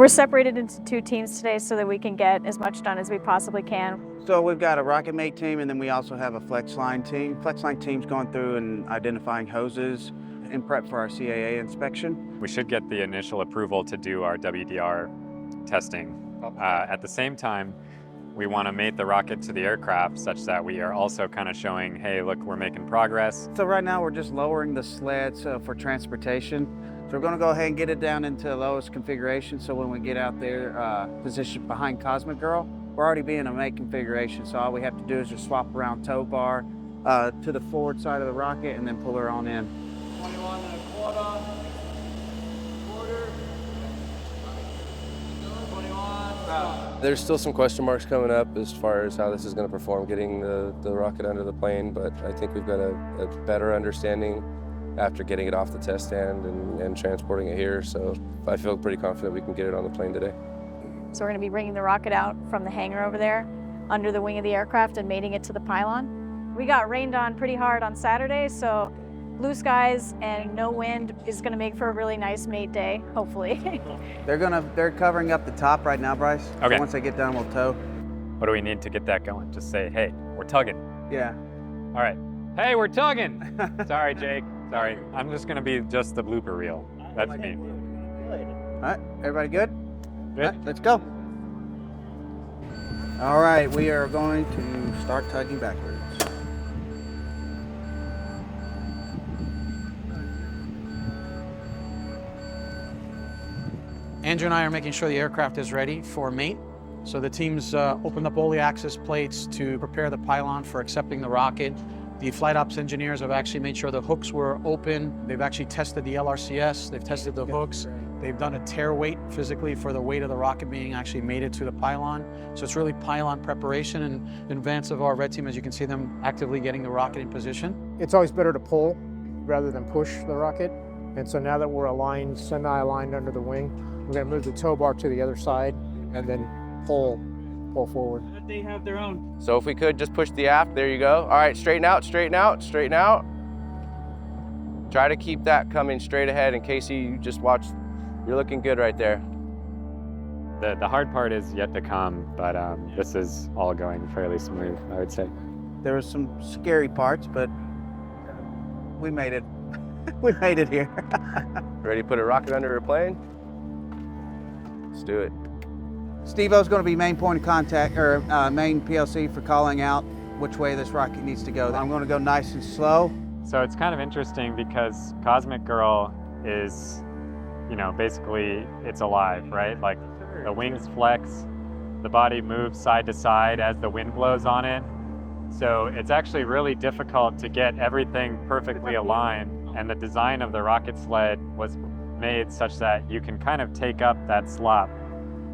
We're separated into 2 teams today so that we can get as much done as we possibly can. So we've got a rocket mate team, and then we also have a flex line team. Flex line team's going through and identifying hoses in prep for our CAA inspection. We should get the initial approval to do our WDR testing. At the same time, we want to mate the rocket to the aircraft such that we are also kind of showing, hey, look, we're making progress. So right now we're just lowering the sleds for transportation. So we're going to go ahead and get it down into the lowest configuration, so when we get out there positioned behind Cosmic Girl, we're already being a mate configuration, so all we have to do is just swap around tow bar to the forward side of the rocket and then pull her on in. 21 and a quarter. There's still some question marks coming up as far as how this is going to perform getting the rocket under the plane, but I think we've got a better understanding after getting it off the test stand and transporting it here, so I feel pretty confident we can get it on the plane today. So we're going to be bringing the rocket out from the hangar over there under the wing of the aircraft and mating it to the pylon. We got rained on pretty hard on Saturday, so blue skies and no wind is going to make for a really nice mate day, hopefully. They're covering up the top right now, Bryce. Okay. So once they get done, we'll tow. What do we need to get that going? Just say, hey, we're tugging. Yeah. All right. Hey, we're tugging. Sorry, Jake. Sorry. I'm just going to be just the blooper reel. That's me. All right, everybody good? Good. All right, let's go. All right, we are going to start tugging backwards. Andrew and I are making sure the aircraft is ready for mate. So the teams opened up all the access plates to prepare the pylon for accepting the rocket. The flight ops engineers have actually made sure the hooks were open. They've actually tested the LRCS, they've tested the hooks. They've done a tear weight physically for the weight of the rocket being actually mated to the pylon. So it's really pylon preparation in advance of our red team, as you can see them actively getting the rocket in position. It's always better to pull rather than push the rocket. And so now that we're aligned, semi-aligned under the wing, we're going to move the tow bar to the other side and then pull forward. They have their own. So if we could just push the aft, there you go. All right, straighten out, straighten out, straighten out. Try to keep that coming straight ahead. And Casey, you just watch, you're looking good right there. The hard part is yet to come, but this is all going fairly smooth, I would say. There were some scary parts, but we made it. We made it here. Ready to put a rocket under a plane? Let's do it. Steve-O's going to be main point of contact, or main PLC for calling out which way this rocket needs to go. I'm going to go nice and slow. So it's kind of interesting because Cosmic Girl is, you know, basically it's alive, right? Like the wings flex, the body moves side to side as the wind blows on it. So it's actually really difficult to get everything perfectly aligned, and the design of the rocket sled was made such that you can kind of take up that slop.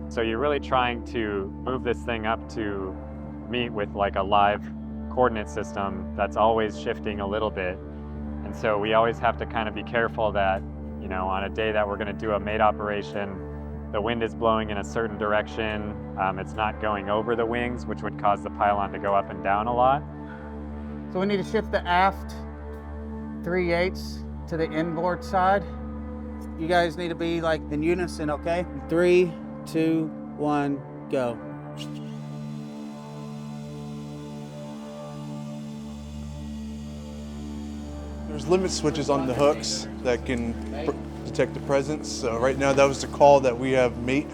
So you're really trying to move this thing up to meet with like a live coordinate system that's always shifting a little bit. And so we always have to kind of be careful that, you know, on a day that we're going to do a mate operation, the wind is blowing in a certain direction. It's not going over the wings, which would cause the pylon to go up and down a lot. So we need to shift the aft 3/8 to the inboard side. You guys need to be like in unison, okay? 3, 2, 1, go. There's limit switches on the hooks that can detect the presence. So right now that was the call that we have mate.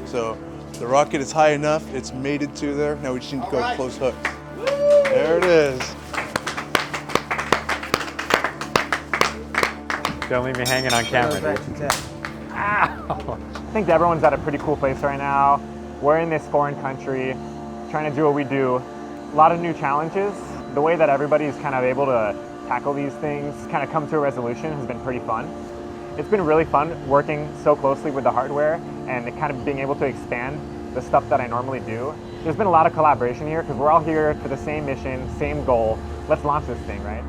So the rocket is high enough, it's mated to there. Now we just need to go close hooks. There it is. Don't leave me hanging on camera, dude. Ow. I think everyone's at a pretty cool place right now. We're in this foreign country, trying to do what we do. A lot of new challenges. The way that everybody's kind of able to tackle these things, kind of come to a resolution, has been pretty fun. It's been really fun working so closely with the hardware and kind of being able to expand the stuff that I normally do. There's been a lot of collaboration here because we're all here for the same mission, same goal. Let's launch this thing, right?